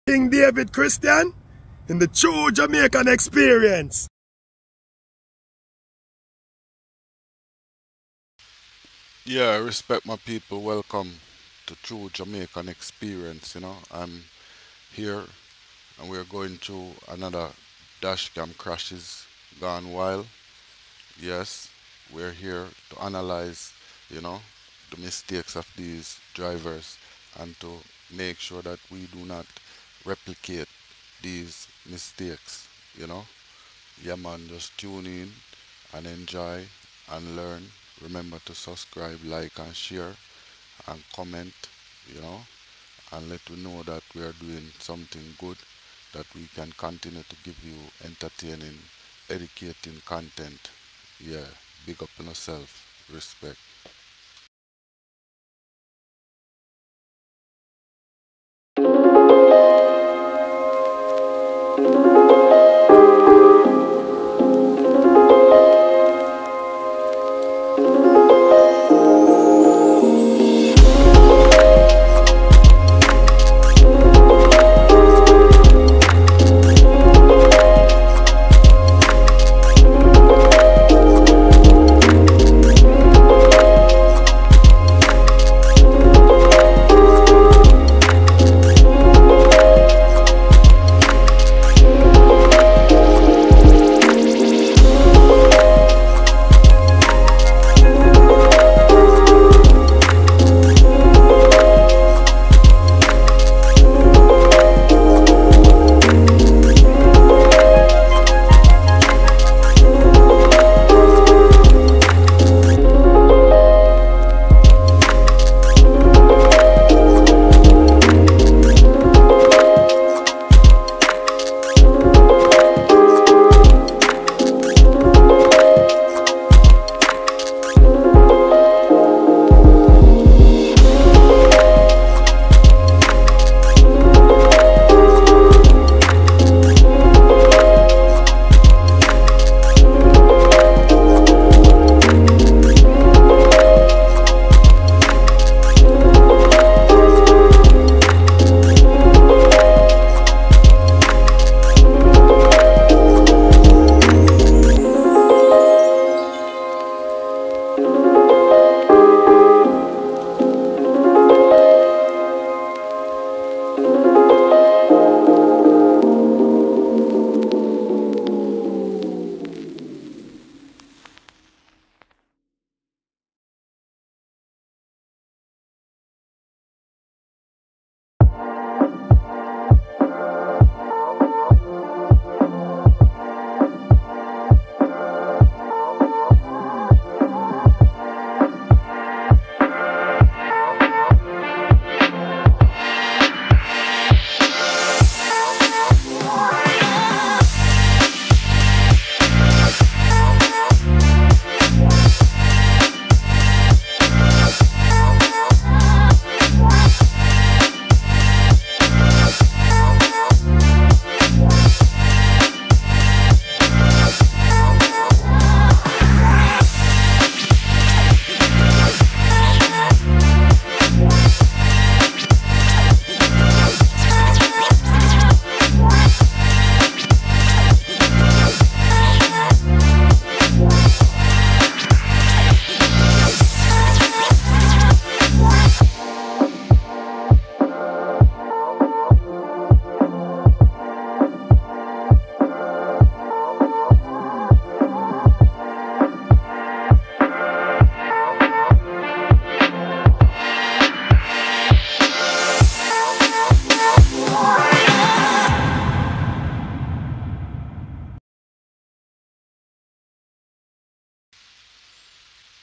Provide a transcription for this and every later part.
King David Christian in the true Jamaican experience. Yeah, I respect my people. Welcome to True Jamaican Experience. I'm here and we're going through another dashcam crashes gone wild. Yes, we're here to analyze, you know, the mistakes of these drivers and to make sure that we do not replicate these mistakes, you know. Yeah, man, just tune in and enjoy and learn. Remember to subscribe, like, and share and comment, you know, and let we know that we are doing something good, that we can continue to give you entertaining, educating content. Yeah, big up on yourself. Respect.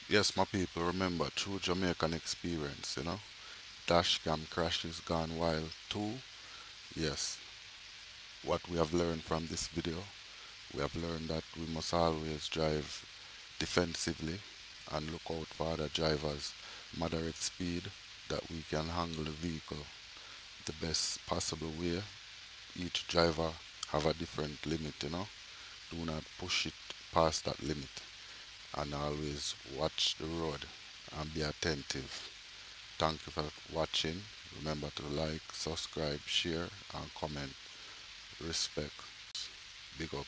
Yes, my people, remember, true Jamaican experience, Dashcam crashes gone wild too. Yes, what we have learned from this video, we have learned that we must always drive defensively and look out for other drivers, moderate speed, that we can handle the vehicle the best possible way. Each driver have a different limit. Do not push it past that limit and always watch the road and be attentive. Thank you for watching. Remember to like, subscribe, share, and comment. Respect. Big up.